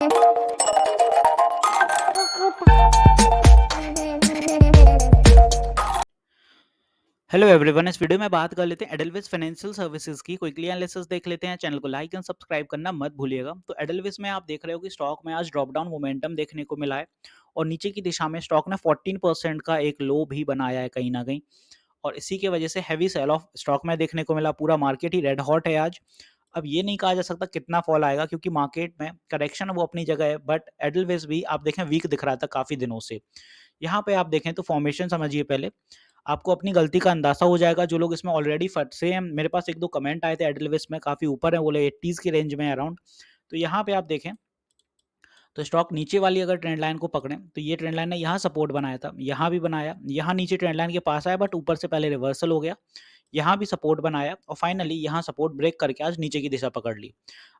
Hello everyone, इस video में बात कर लेते हैं एडेलविस फाइनेंशियल सर्विसेज की। क्विकली एनालिसिस देख लेते हैं। चैनल को लाइक एंड सब्सक्राइब करना मत भूलिएगा। तो एडेलविस में आप देख रहे हो कि स्टॉक में आज ड्रॉप डाउन मोमेंटम देखने को मिला है और नीचे की दिशा में स्टॉक ने 14% का एक लो भी बनाया है कहीं ना कहीं, और इसी की वजह से हैवी सेल ऑफ स्टॉक में देखने को मिला। पूरा मार्केट ही रेड हॉट है आज। अब ये नहीं कहा जा सकता कितना फॉल आएगा, क्योंकि मार्केट में करेक्शन वो अपनी जगह है, बट एडेलविस भी आप देखें वीक दिख रहा था काफ़ी दिनों से। यहाँ पे आप देखें तो फॉर्मेशन समझिए पहले, आपको अपनी गलती का अंदाज़ा हो जाएगा। जो लोग इसमें ऑलरेडी फंसे हैं, मेरे पास 1-2 कमेंट आए थे एडलविस में, काफ़ी ऊपर है, बोले 80s की रेंज में अराउंड। तो यहाँ पे आप देखें तो स्टॉक नीचे वाली अगर ट्रेंड लाइन को पकड़ें तो ये ट्रेंड लाइन ने यहाँ सपोर्ट बनाया था, यहाँ भी बनाया, यहाँ नीचे ट्रेंड लाइन के पास आया, बट ऊपर से पहले रिवर्सल हो गया, यहाँ भी सपोर्ट बनाया और फाइनली यहाँ सपोर्ट ब्रेक करके आज नीचे की दिशा पकड़ ली।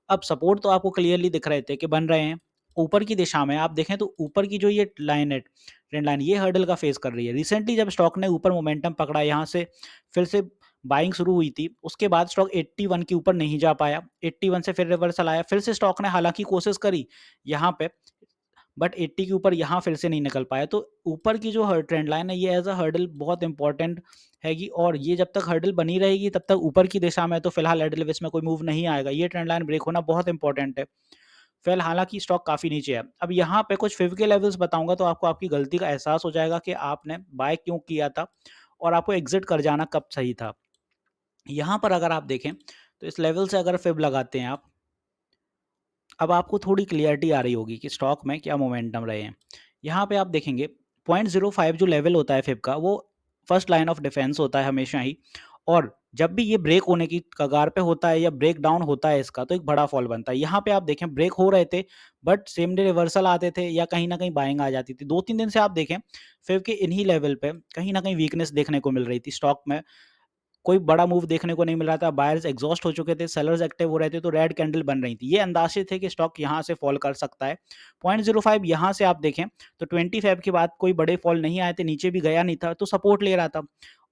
अब सपोर्ट तो आपको क्लियरली दिख रहे थे कि बन रहे हैं ऊपर की दिशा में। आप देखें तो ऊपर की जो ये लाइन है, ट्रेंड लाइन, ये हर्डल का फेस कर रही है। रिसेंटली जब स्टॉक ने ऊपर मोमेंटम पकड़ा, यहाँ से फिर से बाइंग शुरू हुई थी, उसके बाद स्टॉक 81 के ऊपर नहीं जा पाया, 81 से फिर रिवर्सल आया, फिर से स्टॉक ने हालांकि कोशिश करी यहाँ पे, बट 80 के ऊपर यहाँ फिर से नहीं निकल पाया। तो ऊपर की जो ट्रेंड लाइन है, ये एज अ हर्डल बहुत इंपॉर्टेंट हैगी, और ये जब तक हर्डल बनी रहेगी तब तक ऊपर की दिशा में तो फिलहाल एडलविस में कोई मूव नहीं आएगा। ये ट्रेंड लाइन ब्रेक होना बहुत इंपॉर्टेंट है। फिलहाल हालांकि स्टॉक काफ़ी नीचे है। अब यहाँ पे कुछ फिव के लेवल्स बताऊंगा तो आपको आपकी गलती का एहसास हो जाएगा कि आपने बाय क्यों किया था और आपको एग्जिट कर जाना कब सही था। यहाँ पर अगर आप देखें तो इस लेवल से अगर फिब लगाते हैं आप, अब आपको थोड़ी क्लियरिटी आ रही होगी कि स्टॉक में क्या मोमेंटम रहे हैं। यहाँ पे आप देखेंगे 0.05 जो लेवल होता है फिब का, वो फर्स्ट लाइन ऑफ डिफेंस होता है हमेशा ही, और जब भी ये ब्रेक होने की कगार पे होता है या ब्रेक डाउन होता है इसका, तो एक बड़ा फॉल बनता है। यहाँ पे आप देखें ब्रेक हो रहे थे, बट सेम डे रिवर्सल आते थे या कहीं ना कहीं बाइंग आ जाती थी। 2-3 दिन से आप देखें फिर के इन्हीं लेवल पे कहीं ना कहीं वीकनेस देखने को मिल रही थी स्टॉक में। कोई बड़ा मूव देखने को नहीं मिल रहा था, बायर्स एग्जॉस्ट हो चुके थे, सेलर्स एक्टिव हो रहे थे, तो रेड कैंडल बन रही थी। ये अंदाजे थे कि स्टॉक यहाँ से फॉल कर सकता है। 0.05 यहाँ से आप देखें तो 25 के बाद कोई बड़े फॉल नहीं आए थे, नीचे भी गया नहीं था, तो सपोर्ट ले रहा था।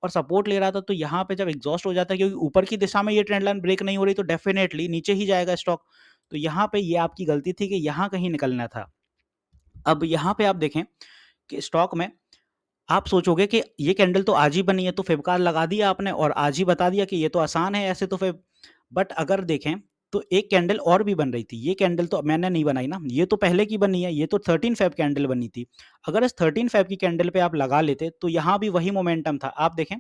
और सपोर्ट ले रहा था तो यहाँ पे जब एग्जॉस्ट हो जाता है, क्योंकि ऊपर की दिशा में ये ट्रेंड लाइन ब्रेक नहीं हो रही, तो डेफिनेटली नीचे ही जाएगा स्टॉक। तो यहाँ पे ये आपकी गलती थी कि यहाँ कहीं निकलना था। अब यहाँ पे आप देखें कि स्टॉक में आप सोचोगे कि ये कैंडल तो आज ही बनी है, तो फ़िबकार लगा दिया आपने और आज ही बता दिया कि ये तो आसान है ऐसे तो फिर। बट अगर देखें तो एक कैंडल और भी बन रही थी। ये कैंडल तो मैंने नहीं बनाई ना, ये तो पहले की बनी है, ये तो 13 फ़ेब कैंडल बनी थी। अगर इस 13 फ़ेब की कैंडल पे आप लगा लेते तो यहाँ भी वही मोमेंटम था। आप देखें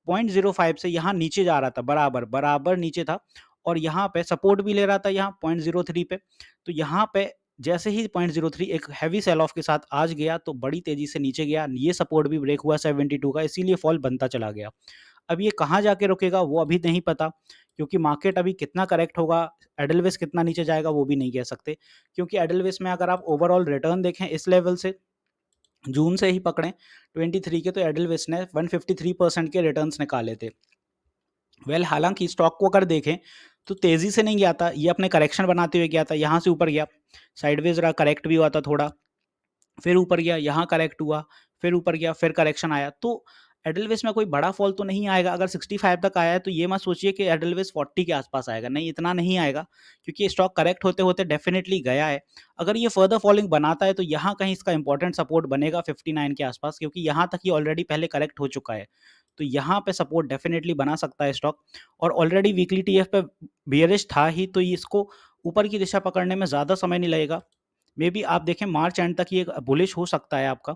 0.05 से यहाँ नीचे जा रहा था, बराबर नीचे था, और यहाँ पे सपोर्ट भी ले रहा था यहाँ 0.03 पे। तो यहाँ पे जैसे ही 0.03 एक हैवी सेल ऑफ के साथ आज गया तो बड़ी तेजी से नीचे गया। ये सपोर्ट भी ब्रेक हुआ 72 का, इसीलिए फॉल बनता चला गया। अब ये कहाँ जाके रुकेगा वो अभी नहीं पता, क्योंकि मार्केट अभी कितना करेक्ट होगा, एडलविस कितना नीचे जाएगा वो भी नहीं कह सकते। क्योंकि एडलविस में अगर आप ओवरऑल रिटर्न देखें इस लेवल से, जून से ही पकड़ें 23 के, तो एडलविस ने 153% के रिटर्न्स निकाले थे। हालांकि स्टॉक को अगर देखें तो तेजी से नहीं गया था, ये अपने करेक्शन बनाते हुए गया था। यहाँ से ऊपर गया, साइडवेज रहा, करेक्ट भी हुआ था थोड़ा, फिर ऊपर गया, यहाँ करेक्ट हुआ, फिर ऊपर गया, फिर करेक्शन आया। तो एडलविस में कोई बड़ा फॉल तो नहीं आएगा। अगर 65 तक आया है तो ये मत सोचिए कि एडलविस 40 के आसपास आएगा, नहीं, इतना नहीं आएगा, क्योंकि स्टॉक करेक्ट होते होते डेफिनेटली गया है। अगर ये फर्दर फॉलिंग बनाता है तो यहाँ कहीं इसका इंपॉर्टेंट सपोर्ट बनेगा 59 के आसपास, क्योंकि यहाँ तक ये ऑलरेडी पहले करेक्ट हो चुका है। तो यहाँ पे सपोर्ट डेफिनेटली बना सकता है स्टॉक, और ऑलरेडी वीकली टीएफ पे बियरिश था ही, तो ये इसको ऊपर की दिशा पकड़ने में ज़्यादा समय नहीं लगेगा। मे बी आप देखें मार्च एंड तक ये बुलिश हो सकता है आपका।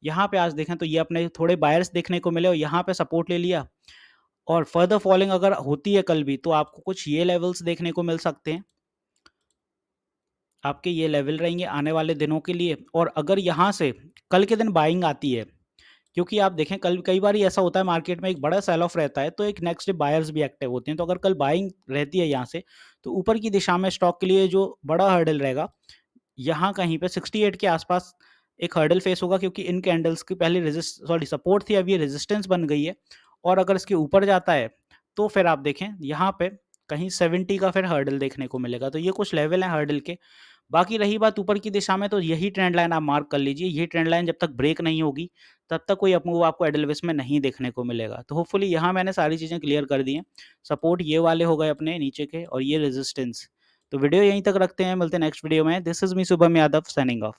यहाँ पे आज देखें तो ये अपने थोड़े बायर्स देखने को मिले और यहाँ पे सपोर्ट ले लिया, और फर्दर फॉलिंग अगर होती है कल भी तो आपको कुछ ये लेवल्स देखने को मिल सकते हैं। आपके ये लेवल रहेंगे आने वाले दिनों के लिए। और अगर यहाँ से कल के दिन बाइंग आती है, क्योंकि आप देखें कल कई बार ऐसा होता है मार्केट में, एक बड़ा सेल ऑफ रहता है तो एक नेक्स्ट डे बायर्स भी एक्टिव होते हैं। तो अगर कल बाइंग रहती है यहाँ से, तो ऊपर की दिशा में स्टॉक के लिए जो बड़ा हर्डल रहेगा, यहाँ कहीं पे 68 के आसपास एक हर्डल फेस होगा, क्योंकि इन कैंडल्स की पहले सपोर्ट थी, अब ये रेजिस्टेंस बन गई है। और अगर इसके ऊपर जाता है तो फिर आप देखें यहाँ पे कहीं 70 का फिर हर्डल देखने को मिलेगा। तो ये कुछ लेवल हैं हर्डल के। बाकी रही बात ऊपर की दिशा में, तो यही ट्रेंड लाइन आप मार्क कर लीजिए। ये ट्रेंड लाइन जब तक ब्रेक नहीं होगी तब तक कोई अपमूव आपको एडलविस में नहीं देखने को मिलेगा। तो होपफुली यहाँ मैंने सारी चीज़ें क्लियर कर दी हैं। सपोर्ट ये वाले हो गए अपने नीचे के, और ये रेजिस्टेंस। तो वीडियो यहीं तक रखते हैं, मिलते हैं नेक्स्ट वीडियो में। This is me Shubham Yadav signing off.